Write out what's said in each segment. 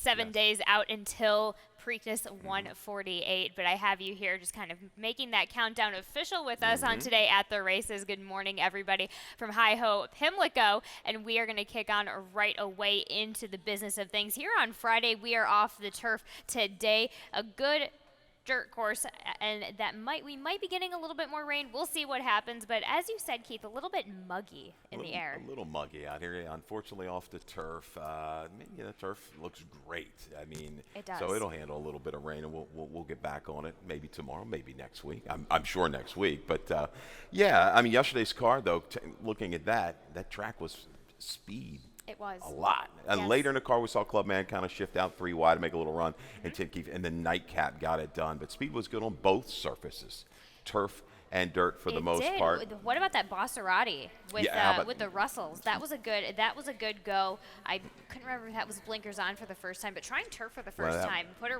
7 days out until Preakness 148, but I have you here just kind of making that countdown official with us on today at the races. Good morning, everybody, from Hi-Ho Pimlico, and we are going to kick on right away into the business of things. Here on Friday, we are off the turf today. A good dirt course, and we might be getting a little bit more rain. We'll see what happens, but as you said, Keith, a little bit muggy in the air. A little muggy out here. Yeah, unfortunately, off the turf. The turf looks great. I mean, it does. So it'll handle a little bit of rain, and we'll get back on it maybe tomorrow, maybe next week. I'm sure next week. But yesterday's car though, looking at that track was speed. It was. A lot. And later in the car, we saw Clubman kind of shift out 3 wide to make a little run, and Tim Keefe, and then Nightcap got it done. But speed was good on both surfaces, turf and dirt for the most part. What about that Bosserati with the Russells? That was a good go. I couldn't remember if that was blinkers on for the first time, but trying turf for the first time, put her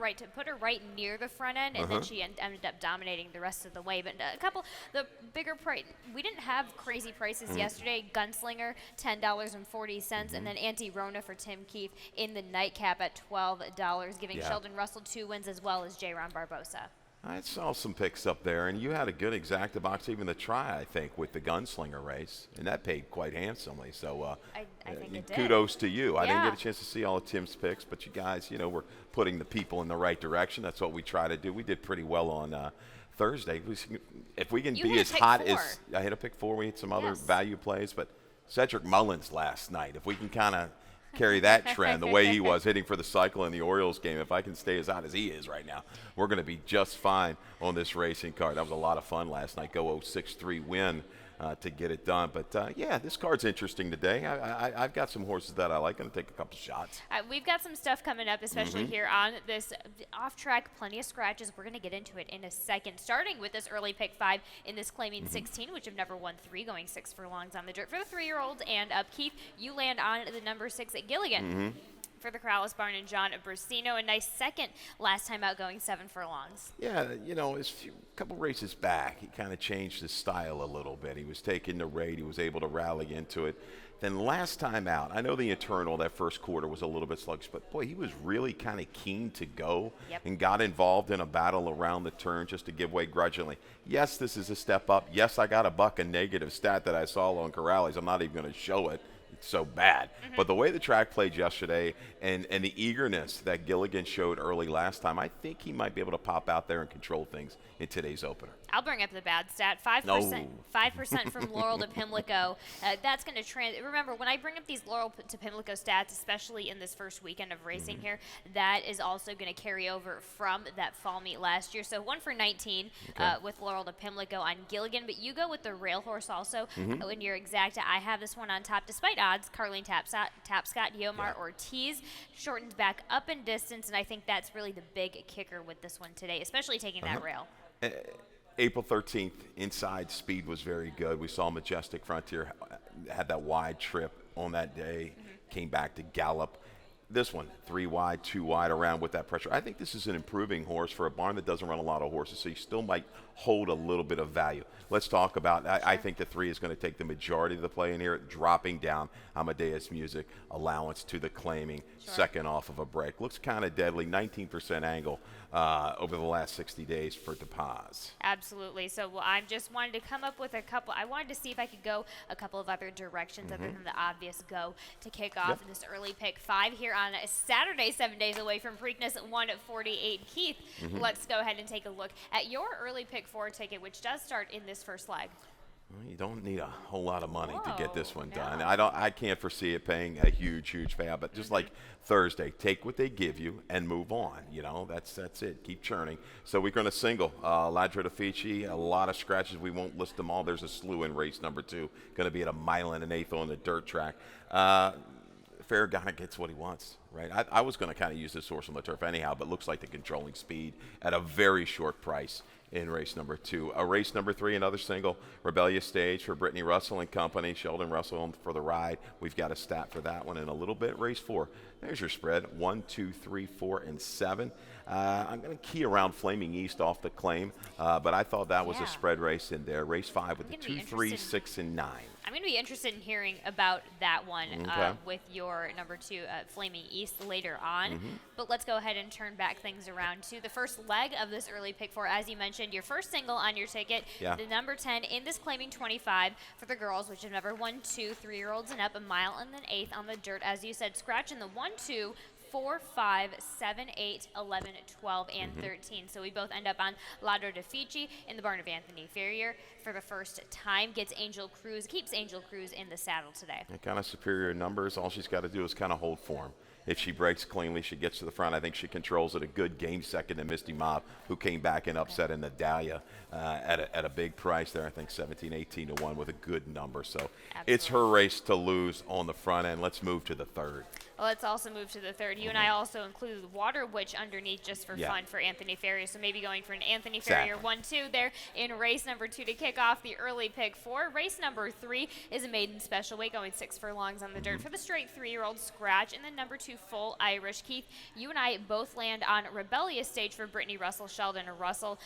right near the front end, and then she ended up dominating the rest of the way. But the bigger price, we didn't have crazy prices yesterday. Gunslinger $10.40, and then Anti-Rona for Tim Keefe in the Nightcap at $12, giving Sheldon Russell 2 wins as well as J. Ron Barbosa. I saw some picks up there, and you had a good exacta box, even the try, I think, with the Gunslinger race, and that paid quite handsomely. So I think it did. Kudos to you. I didn't get a chance to see all of Tim's picks, but you guys, we're putting the people in the right direction. That's what we try to do. We did pretty well on Thursday. If we can be as hot as – I hit a pick 4. We hit some other value plays, but Cedric Mullins last night, if we can kind of – carry that trend the way he was hitting for the cycle in the Orioles game. If I can stay as hot as he is right now, we're going to be just fine on this racing card. That was a lot of fun last night. Go 0-6-3 win to get it done. But, this card's interesting today. I've got some horses that I like. Going to take a couple shots. We've got some stuff coming up, especially here on this off-track. Plenty of scratches. We're going to get into it in a second, starting with this early pick 5 in this claiming 16, which have never won 3, going 6 furlongs on the dirt for the 3-year-olds. And up, Keith, you land on the number 6 at Gilligan. For the Corrales Barn and John Brasino. A nice second last time out, going 7 furlongs. Yeah, a couple races back, he kind of changed his style a little bit. He was taking the rate. He was able to rally into it. Then last time out, I know the Eternal, that first quarter was a little bit sluggish, but, boy, he was really kind of keen to go and got involved in a battle around the turn just to give way grudgingly. Yes, this is a step up. Yes, I got a negative stat that I saw on Corrales. I'm not even going to show it. So bad. But the way the track played yesterday and the eagerness that Gilligan showed early last time, I think he might be able to pop out there and control things in today's opener. I'll bring up the bad stat. 5%. 5% from Laurel to Pimlico. That's going to remember, when I bring up these Laurel to Pimlico stats, especially in this first weekend of racing here, that is also going to carry over from that fall meet last year. So 1 for 19 with Laurel to Pimlico on Gilligan. But you go with the rail horse also in your exacta. I have this one on top, despite odds. Carlene Tapscott, Yomar Ortiz shortened back up in distance, and I think that's really the big kicker with this one today, especially taking that rail. April 13th, inside speed was very good. We saw Majestic Frontier had that wide trip on that day, came back to gallop. This one, 3 wide, 2 wide around with that pressure. I think this is an improving horse for a barn that doesn't run a lot of horses, so you still might hold a little bit of value. Let's talk about, I think the 3 is going to take the majority of the play in here, dropping down Amadeus Music, allowance to the claiming, second off of a break. Looks kind of deadly, 19% angle over the last 60 days for DePaz. Absolutely. So I just wanted to come up with a couple. I wanted to see if I could go a couple of other directions other than the obvious go to kick off this early pick 5 here on a Saturday, 7 days away from Preakness at 1:48. Keith, let's go ahead and take a look at your early pick 4 ticket, which does start in this first leg. Well, you don't need a whole lot of money to get this one done. I can't foresee it paying a huge payout, but just like Thursday, take what they give you and move on. That's it. Keep churning. So we're going to single Ladro Defici, a lot of scratches. We won't list them all. There's a slew in race number 2, going to be at a 1.125 on the dirt track. Farragut gets what he wants, right? I was going to kind of use this horse on the turf anyhow, but looks like the controlling speed at a very short price in race number 2. Race number 3, another single, Rebellious Stage for Brittany Russell and company. Sheldon Russell for the ride. We've got a stat for that one in a little bit. Race 4, there's your spread, 1, 2, 3, 4, and 7. I'm going to key around Flaming East off the claim, but I thought that was a spread race in there. Race 5 with the 2, 3, 6, and 9. I'm going to be interested in hearing about that one Okay. with your number 2, Flaming East, later on. But let's go ahead and turn back things around to the first leg of this early pick four. As you mentioned, your first single on your ticket, Yeah. the number 10 in this Claiming 25 for the girls, which is number 1, 2, 3-year-olds and up, a mile and then eighth on the dirt. As you said, scratch in the 1, 2, 4, 5, 7, 8, 11, 12, and 13. So we both end up on Lado de Fici in the barn of Anthony Ferrier for the first time. Keeps Angel Cruz in the saddle today. And kind of superior numbers. All she's got to do is kind of hold form. If she breaks cleanly, she gets to the front. I think she controls it a good game second to Misty Mob, who came back and upset in the Dahlia at a big price there. I think 17, 18 to 1 with a good number. So it's her race to lose on the front end. Let's move to the third. Well, let's also move to the third. You and I also included Water Witch underneath just for fun for Anthony Ferrier. So maybe going for an Anthony Ferrier 1-2 there in race number 2 to kick off the early pick four. Race number 3 is a maiden special weight going 6 furlongs on the dirt for the straight 3-year-old Scratch. And then number 2, Full Irish. Keith, you and I both land on Rebellious Stage for Brittany Russell, Sheldon Russell.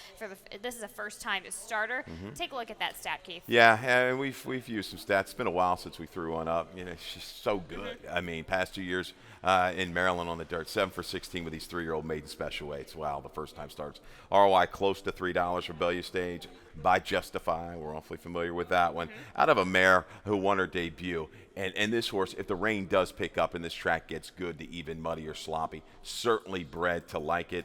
This is a first-time starter. Take a look at that stat, Keith. Yeah, and we've used some stats. It's been a while since we threw one up. You know, she's so good. I mean, past 2 years in Maryland on the dirt, 7 for 16 with these 3-year-old maiden special weights. Wow, the first time starts. ROI close to $3. Rebellious Stage by Justify. We're awfully familiar with that one. Out of a mare who won her debut. And this horse, if the rain does pick up and this track gets good to even muddy or sloppy, certainly bred to like it.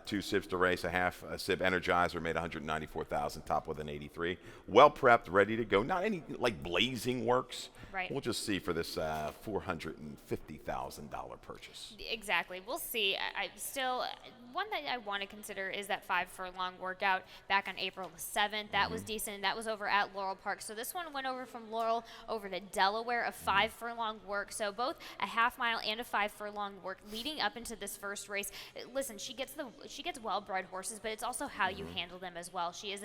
2 sibs to race, a half a sib Energizer, made 194,000, top with an 83. Well prepped, ready to go. Not any like blazing works. Right. We'll just see for this $450,000 purchase. Exactly. We'll see. I still, one that I want to consider is that 5 furlong workout back on April the 7th. That was decent. That was over at Laurel Park. So this one went over from Laurel over to Delaware, a 5 furlong work. So both a half mile and a 5 furlong work leading up into this first race. Listen, she gets well-bred horses, but it's also how you handle them as well. She is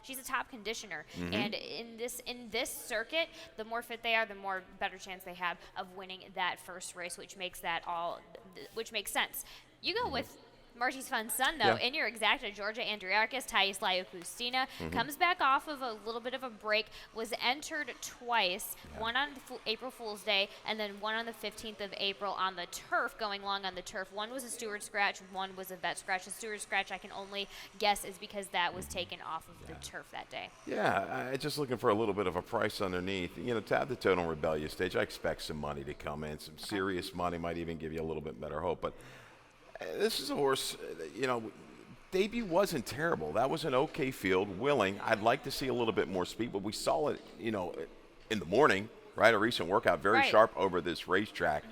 she's a top conditioner. And in this circuit, the more fit they are, the more better chance they have of winning that first race, which makes sense. You go with Marty's Fun Son, though, in your exacta, Georgia Andriakis, Thais Laiopustina, comes back off of a little bit of a break, was entered twice, one on April Fool's Day, and then one on the 15th of April on the turf, going long on the turf. One was a Stewart Scratch, one was a Vet Scratch. The Stewart Scratch, I can only guess, is because that was taken off of the turf that day. Yeah, just looking for a little bit of a price underneath. You know, tab the total on Rebellious Stage. I expect some money to come in, some serious money, might even give you a little bit better hope. But this is a horse, you know, debut wasn't terrible. That was an okay field, willing. I'd like to see a little bit more speed, but we saw it, you know, in the morning, right? A recent workout, very sharp over this racetrack.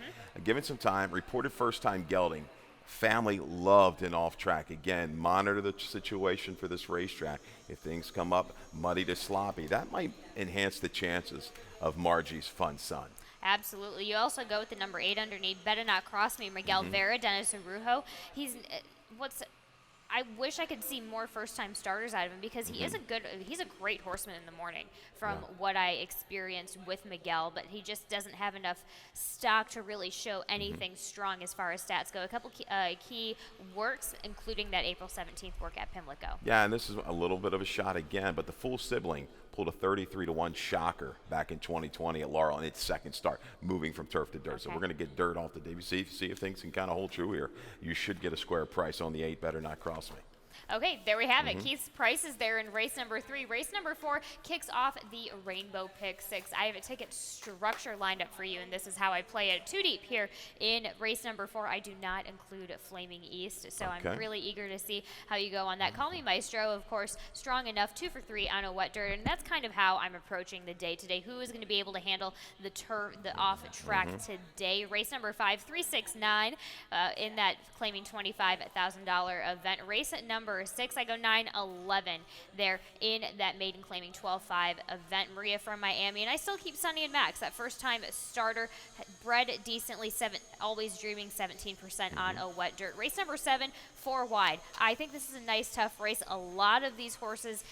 Given some time, reported first-time gelding. Family loved an off-track. Again, monitor the situation for this racetrack. If things come up muddy to sloppy, that might enhance the chances of Margie's Fun Son. Absolutely. You also go with the number 8 underneath, Better Not Cross Me, Miguel Vera, Dennis Arujo. I wish I could see more first-time starters out of him because he's a great horseman in the morning from what I experienced with Miguel, but he just doesn't have enough stock to really show anything strong as far as stats go. A couple key works, including that April 17th work at Pimlico. Yeah, and this is a little bit of a shot again, but the full sibling pulled a 33-1 shocker back in 2020 at Laurel in its second start, moving from turf to dirt. So we're going to get dirt off the debut. See if things can kind of hold true here. You should get a square price on the 8. Better Not Cross Me. Okay, there we have it. Keith's prices there in race number 3. Race number 4 kicks off the Rainbow Pick 6. I have a ticket structure lined up for you, and this is how I play it. 2 deep here in race number 4. I do not include Flaming East, so I'm really eager to see how you go on that. Call Me Maestro, of course, strong enough, 2 for 3 on a wet dirt, and that's kind of how I'm approaching the day today. Who is going to be able to handle the off-track today? Race number 5, 369 in that claiming $25,000 event. Race number 6, I go 9-11 there in that maiden claiming 12-5 event. Maria from Miami, and I still keep Sonny and Max, that first-time starter, bred decently, always dreaming 17% on a wet dirt. Race number 7, 4 wide. I think this is a nice, tough race. A lot of these horses,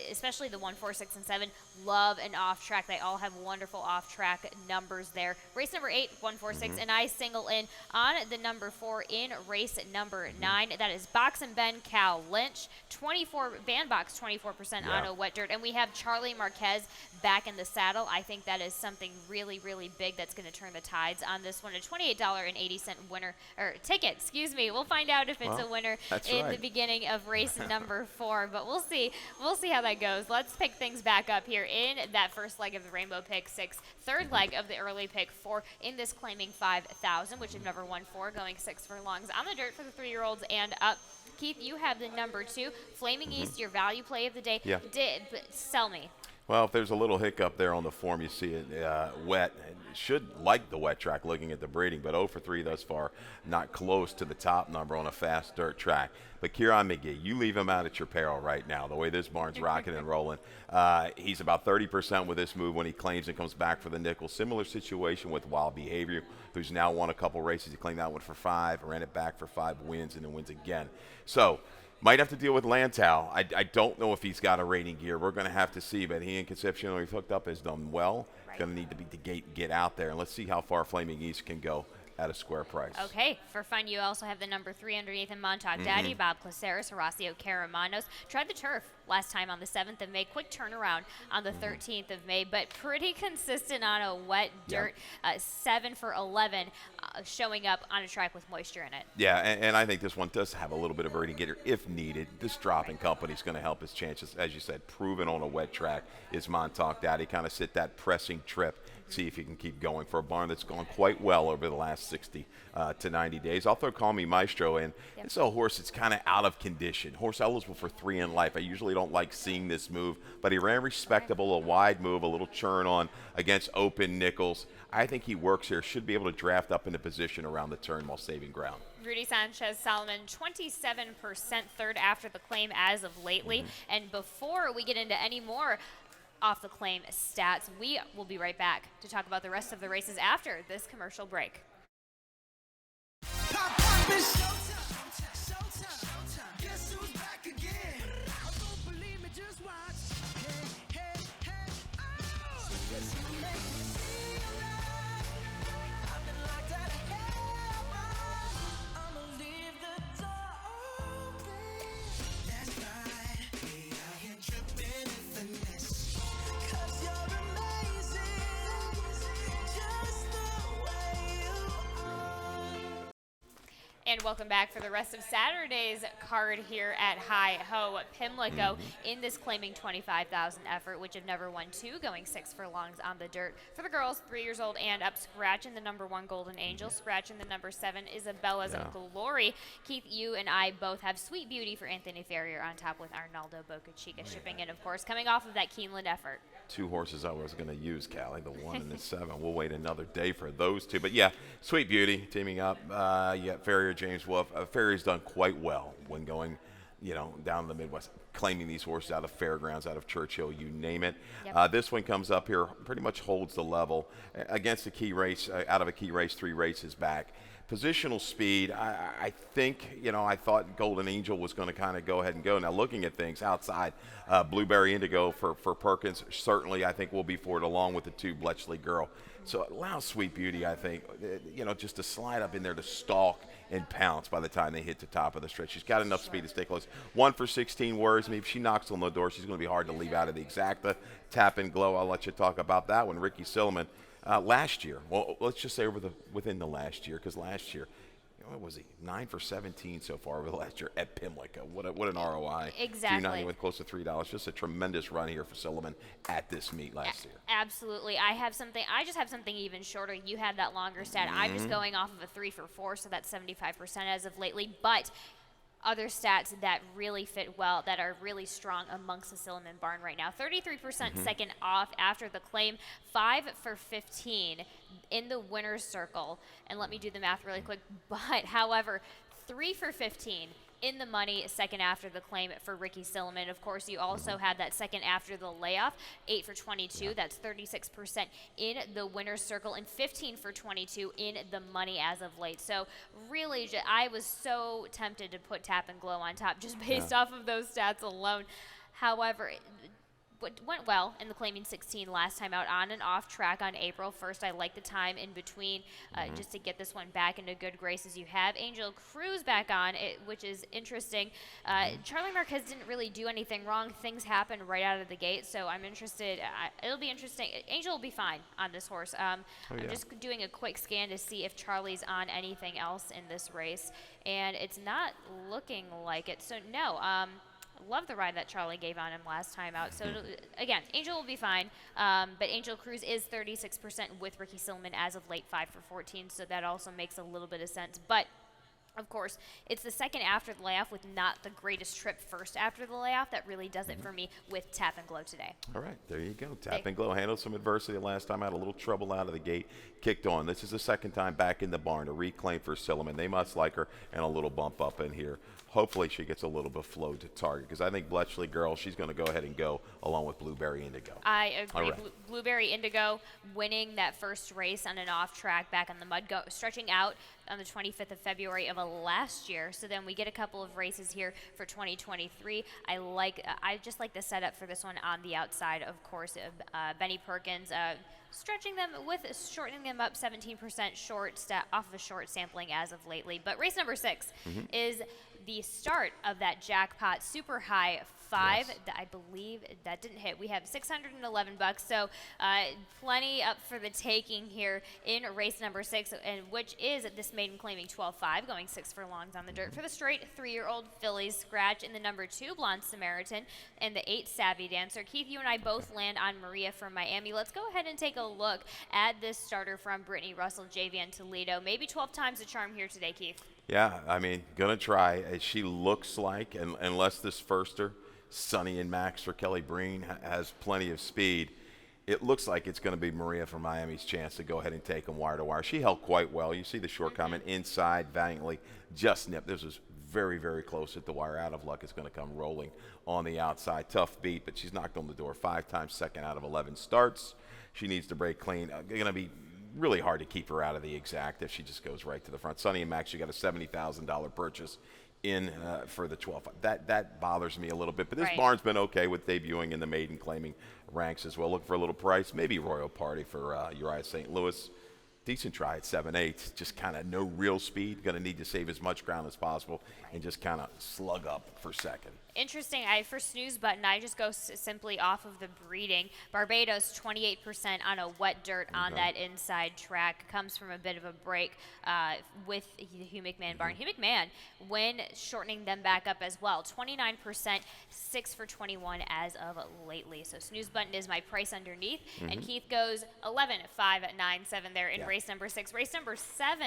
especially the 1, 4, 6, and 7, love an off-track. They all have wonderful off-track numbers there. Race number 8, 1, 4, 6, and I single in on the number 4 in race number 9. That is Box and Ben Cow. Lynch, 24 bandbox, 24% Yeah. on a wet dirt, and we have Charlie Marquez back in the saddle. I think that is something really, really big that's going to turn the tides on this one. A $28.80 winner or ticket. Excuse me. We'll find out if it's a winner in the beginning of race number 4, but we'll see. We'll see how that goes. Let's pick things back up here in that first leg of the Rainbow Pick 6, third leg of the early pick 4 in this claiming 5,000, which have never won 4, going 6 furlongs on the dirt for the 3-year-olds and up. Keith, you have the number 2, Flaming East, your value play of the day. Yeah. Sell me. Well, if there's a little hiccup there on the form, you see it wet. It should like the wet track looking at the breeding, but 0 for 3 thus far, not close to the top number on a fast dirt track. But Kieran McGee, you leave him out at your peril right now, the way this barn's rocking and rolling. He's about 30% with this move when he claims and comes back for the nickel. Similar situation with Wild Behavior, who's now won a couple races. He claimed that one for 5, ran it back for 5, wins, and then wins again. So, might have to deal with Lantau. I don't know if he's got a rating gear. We're going to have to see, but he and Concepcion, when he's hooked up, has done well. Right. Going to need to be to get out there, and let's see how far Flaming East can go at a square price. Okay, for fun, you also have the number 3 underneath in Montauk Daddy, Bob Placeres, Horacio Caramanos. Tried the turf last time on the 7th of May. Quick turnaround on the 13th of May, but pretty consistent on a wet dirt. 7 for 11, showing up on a track with moisture in it. Yeah, and I think this one does have a little bit of rating gear if needed. This dropping company is going to help his chances. As you said, proven on a wet track is Montauk Daddy. Kind of sit that pressing trip. See if you can keep going for a barn that's gone quite well over the last 60 to 90 days. I'll throw Call Me Maestro in. Yep. It's a horse that's kind of out of condition. Horse eligible for 3 in life. I usually don't like seeing this move, but he ran respectable, a wide move, a little churn on against open nickels. I think he works here, should be able to draft up into position around the turn while saving ground. Rudy Sanchez Solomon, 27% third after the claim as of lately. And before we get into any more off the claim stats, we will be right back to talk about the rest of the races after this commercial break. And welcome back for the rest of Saturday's card here at Hi Ho Pimlico in this claiming 25,000 effort, which have never won 2, going 6 furlongs on the dirt. For the girls, 3 years old and up, scratching the number 1 Golden Angel, scratching the number 7 Isabella's Glory. Keith, you and I both have Sweet Beauty for Anthony Ferrier on top with Arnaldo Boca Chica shipping in, of course, coming off of that Keeneland effort. 2 horses I was going to use, Callie, the 1 and the 7. We'll wait another day for those 2. But, yeah, Sweet Beauty teaming up. Ferrier, James Wolfe. Ferrier's done quite well when going, down in the Midwest, claiming these horses out of Fairgrounds, out of Churchill, you name it. Yep. This one comes up here, pretty much holds the level against a key race, out of a key race, 3 races back. Positional speed, I think, I thought Golden Angel was going to kind of go ahead and go. Now, looking at things outside, Blueberry Indigo for Perkins, certainly I think will be for it, along with the 2 Bletchley Girl. So allow Sweet Beauty, I think, just to slide up in there to stalk and pounce by the time they hit the top of the stretch. She's got enough speed to stay close. 1 for 16 words. I mean, if she knocks on the door, she's going to be hard to leave out of the exacta. Tap and Glow, I'll let you talk about that one. Ricky Silliman. Last year, well, let's just say within the last year, because last year, what was he? 9 for 17 so far over the last year at Pimlico. What an ROI. Exactly. 290 with close to $3. Just a tremendous run here for Silliman at this meet last year. Absolutely. I just have something even shorter. You had that longer stat. I'm just going off of a 3 for 4, so that's 75% as of lately. But other stats that really fit well, that are really strong amongst the Silliman barn right now. 33% second off after the claim, 5 for 15 in the winner's circle. And let me do the math really quick. But, however, 3 for 15 in the money second after the claim for Ricky Silliman. Of course, you also had that second after the layoff, 8 for 22. That's 36% in the winner's circle and 15 for 22 in the money as of late. So really, I was so tempted to put Tap and Glow on top just based off of those stats alone. However, went well in the Claiming 16 last time out on and off track on April 1st. I like the time in between just to get this one back into good graces. You have Angel Cruz back on, which is interesting. Charlie Marquez didn't really do anything wrong. Things happened right out of the gate, so I'm interested. It'll be interesting. Angel will be fine on this horse. I'm just doing a quick scan to see if Charlie's on anything else in this race, and it's not looking like it. So no. Love the ride that Charlie gave on him last time out. So, again, Angel will be fine. But Angel Cruz is 36% with Ricky Silliman as of late, 5 for 14. So that also makes a little bit of sense. But, of course, it's the second after the layoff with not the greatest trip first after the layoff that really does it for me with Tap and Glow today. All right, there you go. Tap and Glow handled some adversity last time, had a little trouble out of the gate, kicked on. This is the second time back in the barn, a reclaim for Silliman. They must like her, and a little bump up in here. Hopefully she gets a little bit flow to target, because I think Bletchley Girl, she's going to go ahead and go along with Blueberry Indigo. I agree. Right. Blueberry Indigo winning that first race on an off track back on the mud, stretching out on the 25th of February of last year. So then we get a couple of races here for 2023. I just like the setup for this one on the outside, of course. Benny Perkins, shortening them up 17% off of a short sampling as of lately. But race number 6 is the start of that jackpot super high 5. Yes. I believe that didn't hit. We have $611, so plenty up for the taking here in race number 6, and which is this maiden claiming 12-5, going 6 furlongs on the dirt for the straight 3-year-old fillies. Scratch in the number 2 Blonde Samaritan and the 8 Savvy Dancer. Keith, you and I both land on Maria from Miami. Let's go ahead and take a look at this starter from Brittany Russell, Javian Toledo. Maybe 12 times the charm here today, Keith. Yeah, I mean, gonna try. She looks like, unless this firster, Sonny and Max for Kelly Breen, has plenty of speed, it looks like it's going to be Maria from Miami's chance to go ahead and take them wire to wire. She held quite well. You see the short comment inside valiantly, just nipped. This was very, very close at the wire. Out of luck, it's going to come rolling on the outside. Tough beat, but she's knocked on the door 5 times, second out of 11 starts. She needs to break clean. Going to be really hard to keep her out of the exact if she just goes right to the front. Sonny and Max, you got a $70,000 purchase in for the 12. That bothers me a little bit, but this barn's been okay with debuting in the maiden claiming ranks as well. Look for a little price, maybe Royal Party for Uriah St. Louis. Decent try at 7/8, just kind of no real speed. Going to need to save as much ground as possible and just kind of slug up for second. Interesting. For snooze button, I just go simply off of the breeding. Barbados, 28% on a wet dirt on that inside track. Comes from a bit of a break with the Hugh McMahon barn. Hugh McMahon, when shortening them back up as well. 29%, 6 for 21 as of lately. So snooze button is my price underneath. And Keith goes 11, 5, 9, 7 there in race number 6. Race number 7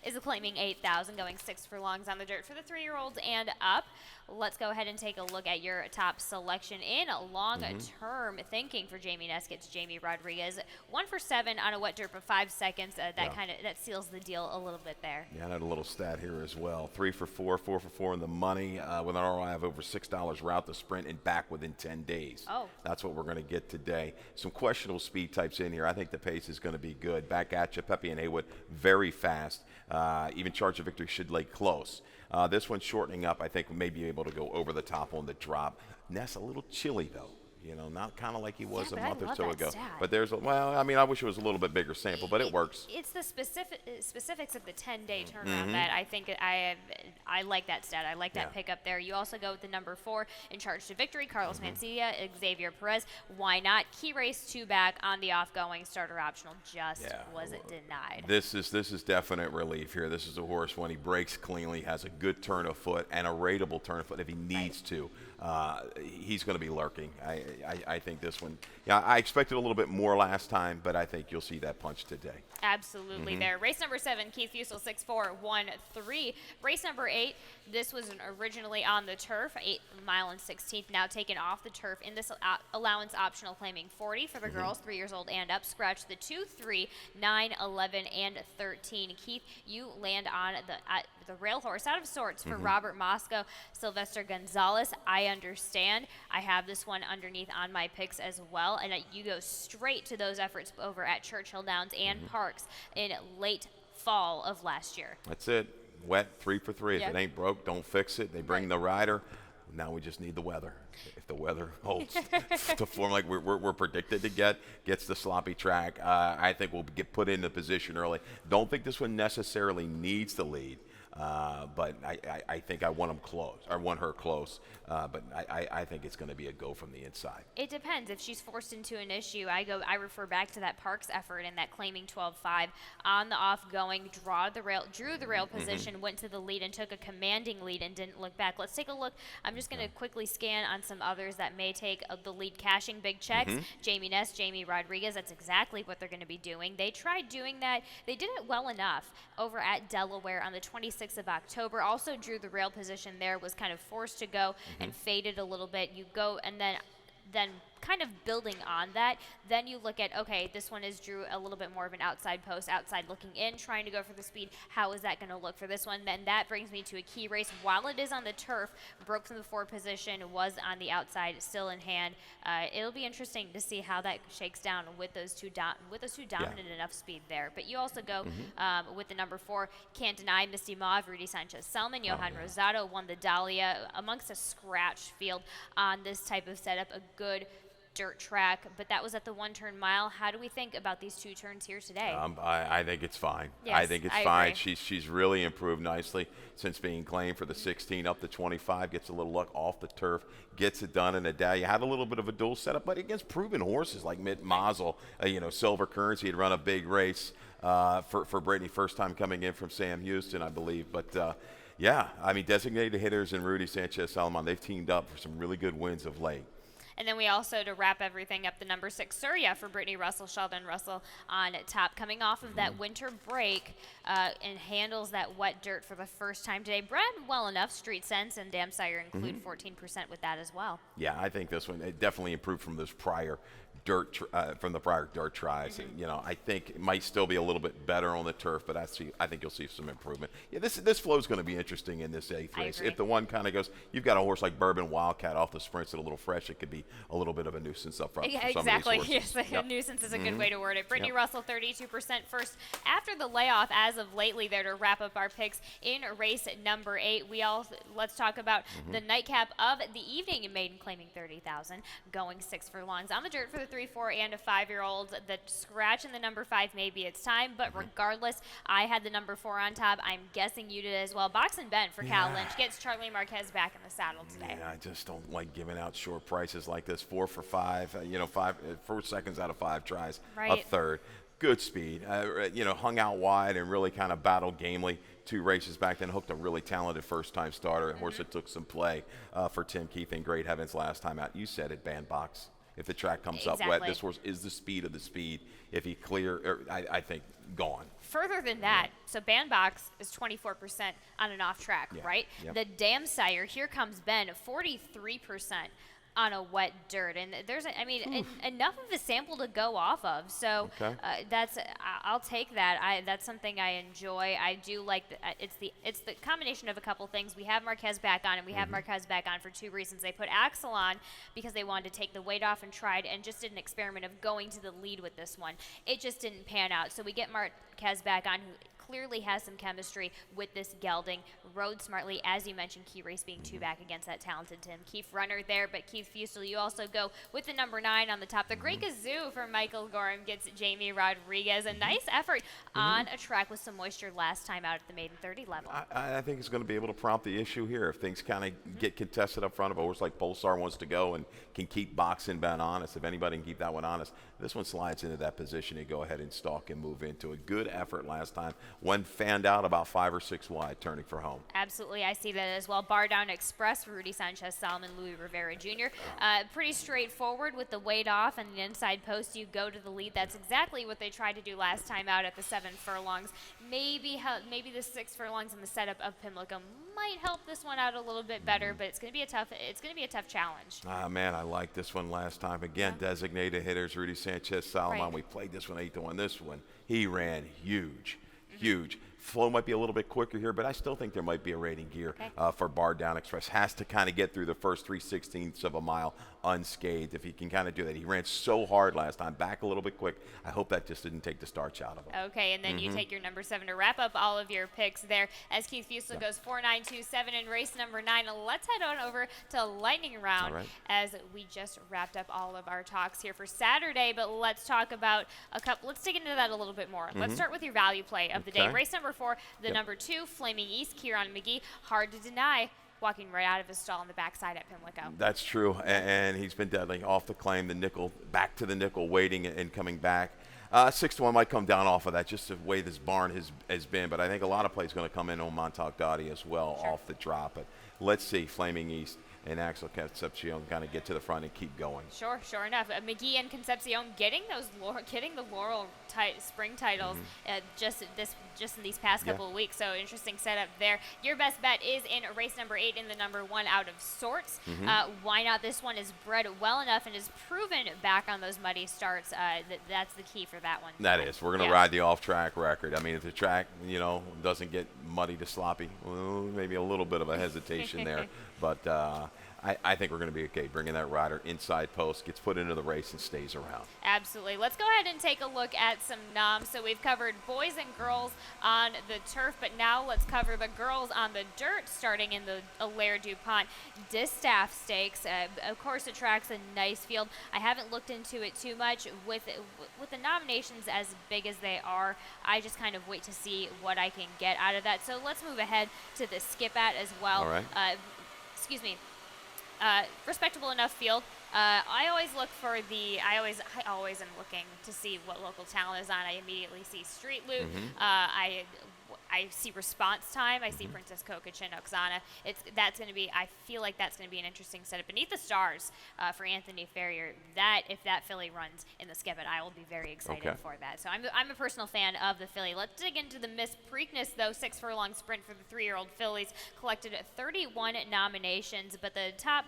is a claiming 8,000, going 6 furlongs on the dirt for the 3-year-olds and up. Let's go ahead and take a look at your top selection in long-term thinking for Jamie Neskett's Jamie Rodriguez. 1 for 7 on a wet dirt for 5 seconds. That seals the deal a little bit there. Yeah, I had a little stat here as well. 3 for 4, 4 for 4 in the money with an ROI of over $6. Route the sprint and back within 10 days. Oh, that's what we're going to get today. Some questionable speed types in here. I think the pace is going to be good. Back at you, Pepe and Haywood, very fast. Even Charge of Victory should lay close. This one shortening up, I think, may be able to go over the top on the drop. Ness a little chilly, though. You know, not kind of like he was a month or so ago. Stat. But I wish it was a little bit bigger sample, but it works. It's the specifics of the 10-day turnaround that I think I like that stat. I like that pickup there. You also go with the number 4 in Charge to Victory, Carlos Mancilla, Xavier Perez. Why not? Key race 2 back on the offgoing starter optional. Was it denied? This is definite relief here. This is a horse when he breaks cleanly, has a good turn of foot and a rateable turn of foot if he needs to. He's going to be lurking. I think this one, I expected a little bit more last time, but I think you'll see that punch today. Absolutely there. Race number 7, Keith Fusel, 6-4-1-3. Race number 8, this was originally on the turf, 8 mile and 16th, now taken off the turf in this allowance optional claiming 40 for the girls, 3 years old and up. Scratch the 2, 3, 9, 11, and 13. Keith, you land on the rail horse out of sorts for Robert Moscow, Sylvester Gonzalez. I understand. I have this one underneath on my picks as well, and you go straight to those efforts over at Churchill Downs and Parks in late fall of last year. That's it. Wet 3 for 3. If it ain't broke, don't fix it. They bring the rider. Now we just need the weather. If the weather holds to form like we're predicted to gets the sloppy track, I think we'll get put into position early. Don't think this one necessarily needs the lead. But I think I want them close. I want her close. But I think it's going to be a go from the inside. It depends. If she's forced into an issue, I refer back to that Parks effort and that claiming 12-5 on the off going, drew the rail position, went to the lead and took a commanding lead and didn't look back. Let's take a look. I'm just going to quickly scan on some others that may take the lead, cashing big checks. Jamie Ness, Jamie Rodriguez. That's exactly what they're going to be doing. They tried doing that. They did it well enough over at Delaware on the 26th of October. Also drew the rail position there, was kind of forced to go and faded a little bit. You go and then kind of building on that, then you look at, okay, this one is drew a little bit more of an outside post, outside looking in, trying to go for the speed. How is that going to look for this one? Then that brings me to a key race. While it is on the turf, broke from the 4 position, was on the outside, still in hand. It'll be interesting to see how that shakes down with those two dominant enough speed there. But you also go with the number 4, Can't Deny, Misty Mauve, Rudy Sanchez-Selman, Johan Rosado won the Dahlia amongst a scratch field on this type of setup. A good dirt track, but that was at the 1-turn mile. How do we think about these 2 turns here today? I think it's fine. Yes, I think it's I fine. agree. She's really improved nicely since being claimed for the 16 up to 25. Gets a little luck off the turf, gets it done in a day. You had a little bit of a dual setup, but against proven horses like Mitt Mazel, Silver Currency had run a big race for Brittany, first time coming in from Sam Houston, I believe. But yeah, I mean, designated hitters and Rudy Sanchez-Selman, they've teamed up for some really good wins of late. And then we also, to wrap everything up, the number 6, Surya for Brittany Russell, Sheldon Russell on top, coming off of that winter break and handles that wet dirt for the first time today. Bred well enough, Street Sense and Dam Sire include 14% with that as well. Yeah, I think this one it definitely improved from those prior dirt tries. I think it might still be a little bit better on the turf, but I think you'll see some improvement. Yeah, this flow is going to be interesting in this 8th race. If the one kind of goes, you've got a horse like Bourbon Wildcat off the sprints that a little fresh, it could be a little bit of a nuisance up front. Yeah, for some exactly. Of these horses. Yes, nuisance is a good way to word it. Brittany Russell, 32% first after the layoff as of lately there to wrap up our picks in race number 8. Let's talk about the nightcap of the evening in maiden claiming 30,000, going 6 furlongs on the dirt for the 3, 4, and a 5-year-old. The scratch in the number 5 maybe it's time, but regardless, I had the number 4 on top. I'm guessing you did as well. Box and Bent for Cal Lynch gets Charlie Marquez back in the saddle today. Yeah, I just don't like giving out short prices like this. 4 for 5, 4 seconds out of 5 tries, a third. Good speed, hung out wide and really kind of battled gamely 2 races back then, hooked a really talented first-time starter, a horse that took some play for Tim Keith in Great Heavens last time out. You said it, bandbox. If the track comes up wet, this horse is the speed of the speed. If he I think gone. Further than that, so Bandbox is 24% on an off track, right? Yep. The Dam Sire, here comes Ben, 43% on a wet dirt, and there's enough of a sample to go off of. So I'll take that. That's something I enjoy. I do like it's the combination of a couple things. We have Marquez back on, and we have Marquez back on for 2 reasons. They put Axel on because they wanted to take the weight off and tried and just did an experiment of going to the lead with this one. It just didn't pan out. So we get Marquez back on, who clearly has some chemistry with this gelding. Rode smartly, as you mentioned, Key Race being 2 back against that talented Tim Keefe runner there. But Keith Fusel, you also go with the number 9 on the top. The Great Gazoo for Michael Gorham gets Jamie Rodriguez. A nice effort on a track with some moisture last time out at the maiden 30 level. I think it's going to be able to prompt the issue here. If things kind of get contested up front, if a horse like Pulsar wants to go and can keep Box and Ben honest, if anybody can keep that one honest, this one slides into that position. You go ahead and stalk and move into a good effort last time. One fanned out about 5 or 6 wide, turning for home. Absolutely, I see that as well. Bar Down Express, Rudy Sanchez-Selman, Louis Rivera Jr. Pretty straightforward with the weight off and the inside post. You go to the lead. That's exactly what they tried to do last time out at the 7 furlongs. Maybe the 6 furlongs in the setup of Pimlico might help this one out a little bit better, but it's going to be a tough challenge. Man, I liked this one last time. Again, designated hitters, Rudy Sanchez-Selman. We played this one 8-1. This one, he ran huge. Flow might be a little bit quicker here, but I still think there might be a rating gear for Bar Down Express. Has to kind of get through the first 3/16 of a mile unscathed. If he can kind of do that, he ran so hard last time, back a little bit quick. I hope that just didn't take the starch out of him. Okay, and then you take your number 7 to wrap up all of your picks there. As Keith Fusel goes 4-9-2-7 in race number 9. Let's head on over to lightning round as we just wrapped up all of our talks here for Saturday. But let's talk about a couple. Let's dig into that a little bit more. Let's start with your value play of the day. Race number 4, the number 2, Flaming East, Kieran McGee. Hard to deny, walking right out of his stall on the backside at Pimlico. That's true, and he's been deadly off the claim, the nickel, back to the nickel, waiting and coming back. 6-1 might come down off of that, just the way this barn has been, but I think a lot of play is going to come in on Montauk Dottie as well off the drop. But let's see, Flaming East and Axel Concepcion kind of get to the front and keep going. Sure enough. McGee and Concepcion getting the Laurel spring titles just in these past couple of weeks. So interesting setup there. Your best bet is in race number 8 in the number 1 Out of Sorts. Why not? This one is bred well enough and is proven back on those muddy starts. That's the key for that one. That is. We're going to ride the off-track record. I mean, if the track, doesn't get muddy to sloppy, well, maybe a little bit of a hesitation there. But I think we're going to be okay. Bringing that rider inside post, gets put into the race, and stays around. Absolutely. Let's go ahead and take a look at some noms. So we've covered boys and girls on the turf, but now let's cover the girls on the dirt, starting in the Allaire DuPont Distaff Stakes. Of course, the track's a nice field. I haven't looked into it too much. With the nominations as big as they are, I just kind of wait to see what I can get out of that. So let's move ahead to the skip at as well. All right. Respectable enough field. I always look for I always am looking to see what local talent is on. I immediately see Street Loot. I see Response Time. I see Princess Kokachin, Oksana. I feel like that's going to be an interesting setup. Beneath the Stars for Anthony Ferrier. If that filly runs in the skip it, I will be very excited for that. So I'm a personal fan of the filly. Let's dig into the Miss Preakness, though. 6 furlong sprint for the 3-year-old fillies. Collected 31 nominations, but the top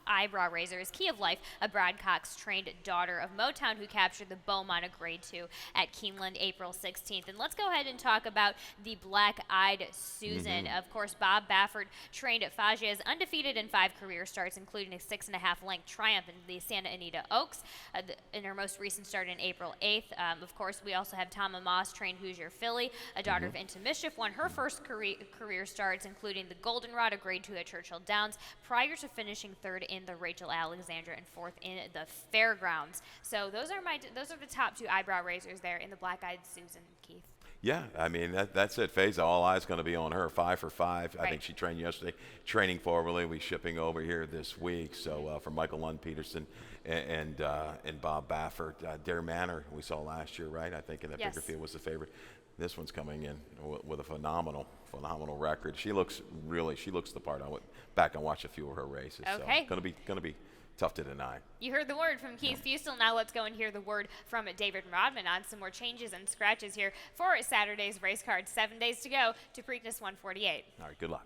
eyebrow raiser is Key of Life, a Brad Cox trained daughter of Motown who captured the Beaumont a Grade 2 at Keeneland April 16th. And let's go ahead and talk about the Black-Eyed Susan. Of course, Bob Baffert trained at Fagia's, undefeated in 5 career starts, including a 6.5-length triumph in the Santa Anita Oaks in her most recent start in April 8th. Of course, we also have Tama Moss, trained Hoosier filly, a daughter of Into Mischief, won her first career starts, including the Goldenrod, a Grade 2 at Churchill Downs, prior to finishing 3rd in the Rachel Alexandra and 4th in the Fairgrounds. So those are the top 2 eyebrow raisers there in the Black-Eyed Susan, Keith. Yeah, I mean, that's it. Faiza, all eyes going to be on her. 5 for 5. I think she trained yesterday. Training forwardly. We shipping over here this week. So for Michael Lund Peterson and Bob Baffert, Dare Manor we saw last year, right? I think in that bigger field was the favorite. This one's coming in with a phenomenal record. She looks the part. I went back and watched a few of her races. Okay. So going to be tough to deny. You heard the word from Keith Fusel. Now let's go and hear the word from David Rodman on some more changes and scratches here for Saturday's race card. 7 days to go to Preakness 148. All right, good luck.